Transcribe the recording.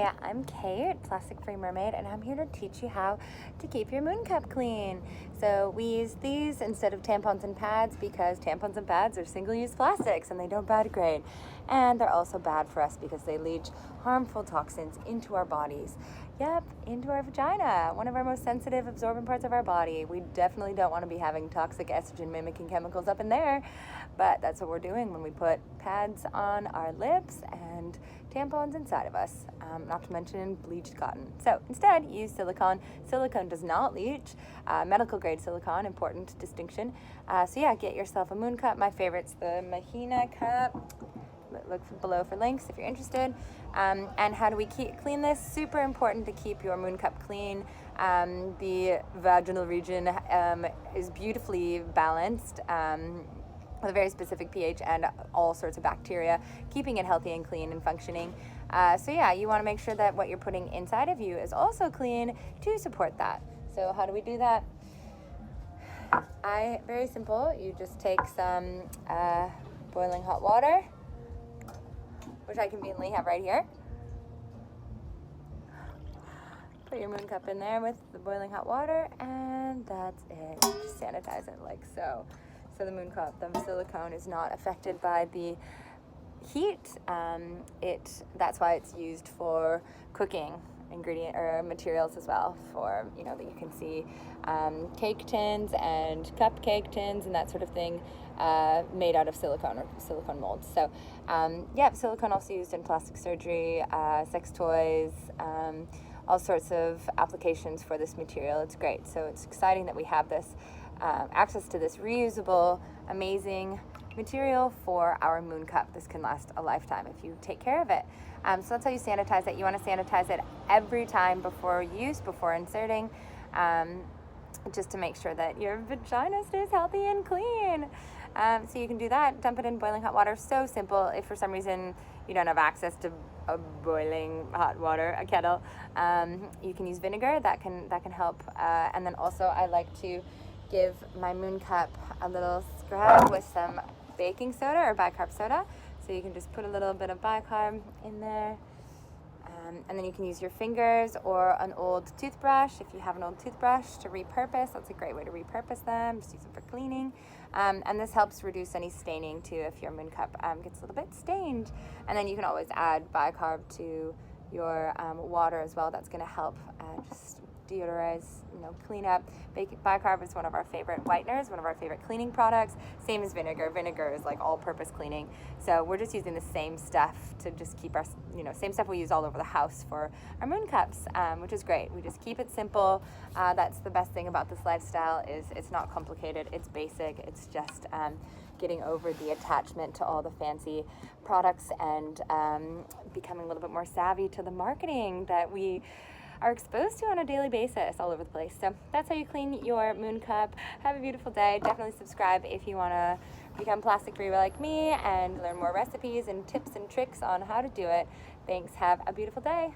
Hi, I'm Kate, Plastic Free Mermaid, and I'm here to teach you how to keep your moon cup clean. So we use these instead of tampons and pads because tampons and pads are single-use plastics and they don't biodegrade. And they're also bad for us because they leach harmful toxins into our bodies. Yep, into our vagina, one of our most sensitive absorbent parts of our body. We definitely don't want to be having toxic estrogen mimicking chemicals up in there, but that's what we're doing when we put pads on our lips and tampons inside of us, not to mention bleached cotton. So instead, use silicone. Silicone does not leach. Medical grade silicone, important distinction. So yeah, get yourself a moon cup. My favorite's the Mahina cup. Look below for links if you're interested. And how do we clean this? Super important to keep your moon cup clean. The vaginal region is beautifully balanced with a very specific pH and all sorts of bacteria, keeping it healthy and clean and functioning. So yeah, you want to make sure that what you're putting inside of you is also clean to support that. So how do we do that? Very simple. You just take some boiling hot water, which I conveniently have right here. Put your moon cup in there with the boiling hot water, and that's it. Just sanitize it like so. So the moon cup, the silicone is not affected by the heat. That's why it's used for cooking ingredient or materials as well. For that you can see cake tins and cupcake tins and that sort of thing made out of silicone or silicone molds. So silicone also used in plastic surgery, sex toys. All sorts of applications for this material. It's great. So it's exciting that we have this access to this reusable, amazing material for our moon cup. This can last a lifetime if you take care of it. So that's how you sanitize it. You want to sanitize it every time before use, before inserting, just to make sure that your vagina stays healthy and clean. So you can do that. Dump it in boiling hot water. So simple. If for some reason you don't have access to a boiling hot water, a kettle, you can use vinegar. That can help. And then also I like to give my moon cup a little scrub with some baking soda or bicarb soda. So you can just put a little bit of bicarb in there. And then you can use your fingers or an old toothbrush, if you have an old toothbrush, to repurpose. That's a great way to repurpose them. Just use them for cleaning. And this helps reduce any staining too if your moon cup gets a little bit stained. And then you can always add bicarb to your water as well. That's going to help just deodorize, clean up. Bicarb is one of our favorite whiteners, one of our favorite cleaning products. Same as vinegar. Vinegar is like all-purpose cleaning. So we're just using the same stuff to just keep our, same stuff we use all over the house for our moon cups, which is great. We just keep it simple. That's the best thing about this lifestyle is it's not complicated. It's basic. It's just getting over the attachment to all the fancy products and becoming a little bit more savvy to the marketing that we are exposed to on a daily basis all over the place. So that's how you clean your moon cup. Have a beautiful day. Definitely subscribe if you want to become plastic free like me and learn more recipes and tips and tricks on how to do it. Thanks. Have a beautiful day.